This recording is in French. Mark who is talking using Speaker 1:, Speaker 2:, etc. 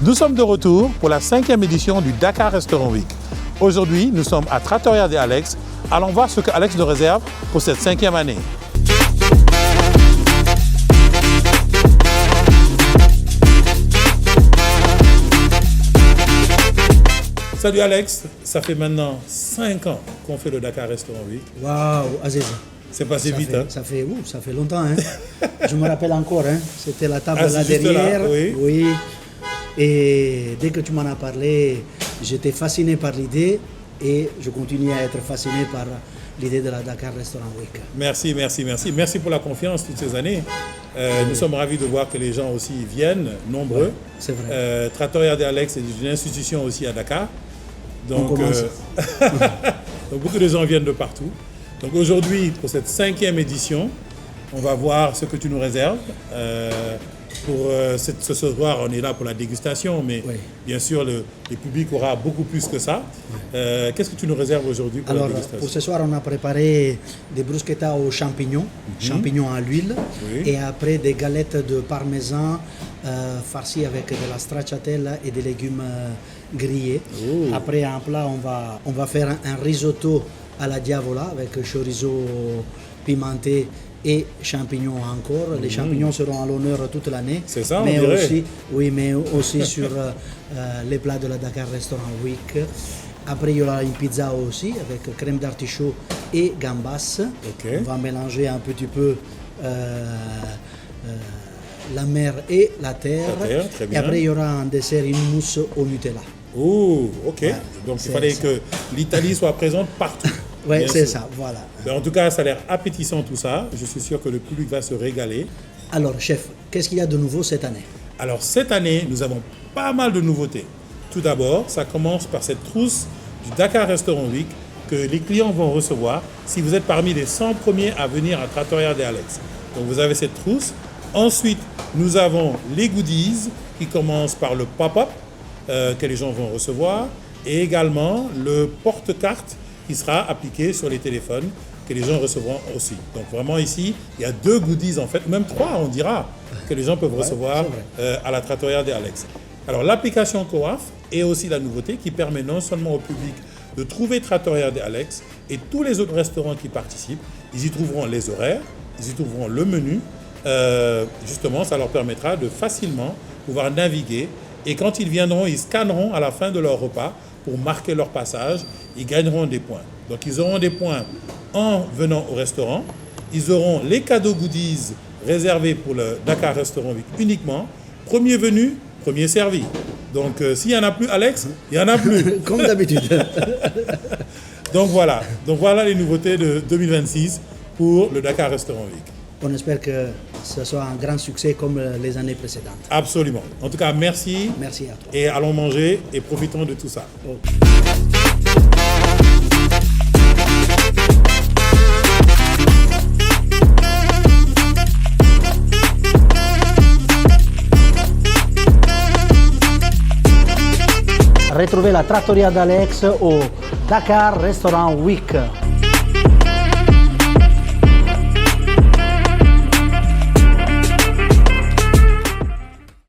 Speaker 1: Nous sommes de retour pour la 5e édition du Dakar Restaurant Week. Aujourd'hui, nous sommes à Trattoria de Alex. Allons voir ce que Alex nous réserve pour cette 5e année. Salut Alex, ça fait maintenant 5 ans qu'on fait le Dakar Restaurant Week.
Speaker 2: Waouh, Aziz.
Speaker 1: C'est passé vite, hein?
Speaker 2: Ça fait longtemps, hein? Je me rappelle encore, hein? C'était la table là
Speaker 1: juste
Speaker 2: derrière.
Speaker 1: là, oui.
Speaker 2: Oui. Et dès que tu m'en as parlé, j'étais fasciné par l'idée et je continue à être fasciné par l'idée de la Dakar Restaurant Week.
Speaker 1: Merci, merci, merci. Merci pour la confiance toutes ces années. Nous sommes ravis de voir que les gens aussi viennent, nombreux.
Speaker 2: Ouais, c'est vrai.
Speaker 1: Trattoria de Alex est une institution aussi à Dakar. Donc, donc beaucoup de gens viennent de partout. Donc aujourd'hui, pour cette 5e édition, on va voir ce que tu nous réserves. Ce soir, on est là pour la dégustation, mais
Speaker 2: oui.
Speaker 1: Bien sûr, le public aura beaucoup plus que ça. Qu'est-ce que tu nous réserves aujourd'hui pour la dégustation?
Speaker 2: Pour ce soir, on a préparé des bruschettas aux champignons, champignons à l'huile,
Speaker 1: Oui.
Speaker 2: et après des galettes de parmesan farcies avec de la stracciatella et des légumes grillés.
Speaker 1: Oh.
Speaker 2: Après, en plat, on va faire un risotto à la diavola avec chorizo pimenté et champignons encore. Les champignons seront à l'honneur toute l'année.
Speaker 1: C'est ça, on
Speaker 2: mais
Speaker 1: dirait.
Speaker 2: aussi, oui, mais aussi sur les plats de la Dakar Restaurant Week. Après, il y aura une pizza aussi avec crème d'artichaut et gambas.
Speaker 1: Ok.
Speaker 2: On va mélanger un petit peu la mer et la terre.
Speaker 1: Très
Speaker 2: Et
Speaker 1: bien.
Speaker 2: après, il y aura un dessert, une mousse au Nutella.
Speaker 1: Oh, ok.
Speaker 2: Ouais,
Speaker 1: Donc il
Speaker 2: c'est
Speaker 1: fallait
Speaker 2: ça.
Speaker 1: que l'Italie soit présente partout.
Speaker 2: Oui,
Speaker 1: Bien
Speaker 2: c'est
Speaker 1: sûr.
Speaker 2: ça, voilà.
Speaker 1: Ben, en tout cas, ça a l'air appétissant tout ça. Je suis sûr que le public va se régaler.
Speaker 2: Alors, chef, qu'est-ce qu'il y a de nouveau cette année?
Speaker 1: Alors cette année, nous avons pas mal de nouveautés. Tout d'abord, ça commence par cette trousse du Dakar Restaurant Week que les clients vont recevoir si vous êtes parmi les 100 premiers à venir à Trattoria de Alex. Donc vous avez cette trousse. Ensuite, nous avons les goodies qui commencent par le pop-up que les gens vont recevoir et également le porte-carte qui sera appliqué sur les téléphones que les gens recevront aussi. Donc vraiment ici, il y a 2 goodies en fait, même 3 on dira, que les gens peuvent recevoir à la Trattoria de Alex. Alors l'application Coaf est aussi la nouveauté qui permet non seulement au public de trouver Trattoria de Alex et tous les autres restaurants qui participent, ils y trouveront les horaires, ils y trouveront le menu. Justement, ça leur permettra de facilement pouvoir naviguer et quand ils viendront, ils scanneront à la fin de leur repas pour marquer leur passage, ils gagneront des points. Donc ils auront des points en venant au restaurant, ils auront les cadeaux goodies réservés pour le Dakar Restaurant Week uniquement, premier venu, premier servi. Donc s'il n'y en a plus, Alex, il n'y en a plus.
Speaker 2: Comme d'habitude.
Speaker 1: Donc voilà les nouveautés de 2026 pour le Dakar Restaurant Week.
Speaker 2: On espère que ce soit un grand succès comme les années précédentes.
Speaker 1: Absolument. En tout cas, merci.
Speaker 2: Merci à toi.
Speaker 1: Et allons manger et profitons de tout ça.
Speaker 2: Oh. Retrouvez la Trattoria d'Alex au Dakar Restaurant Week.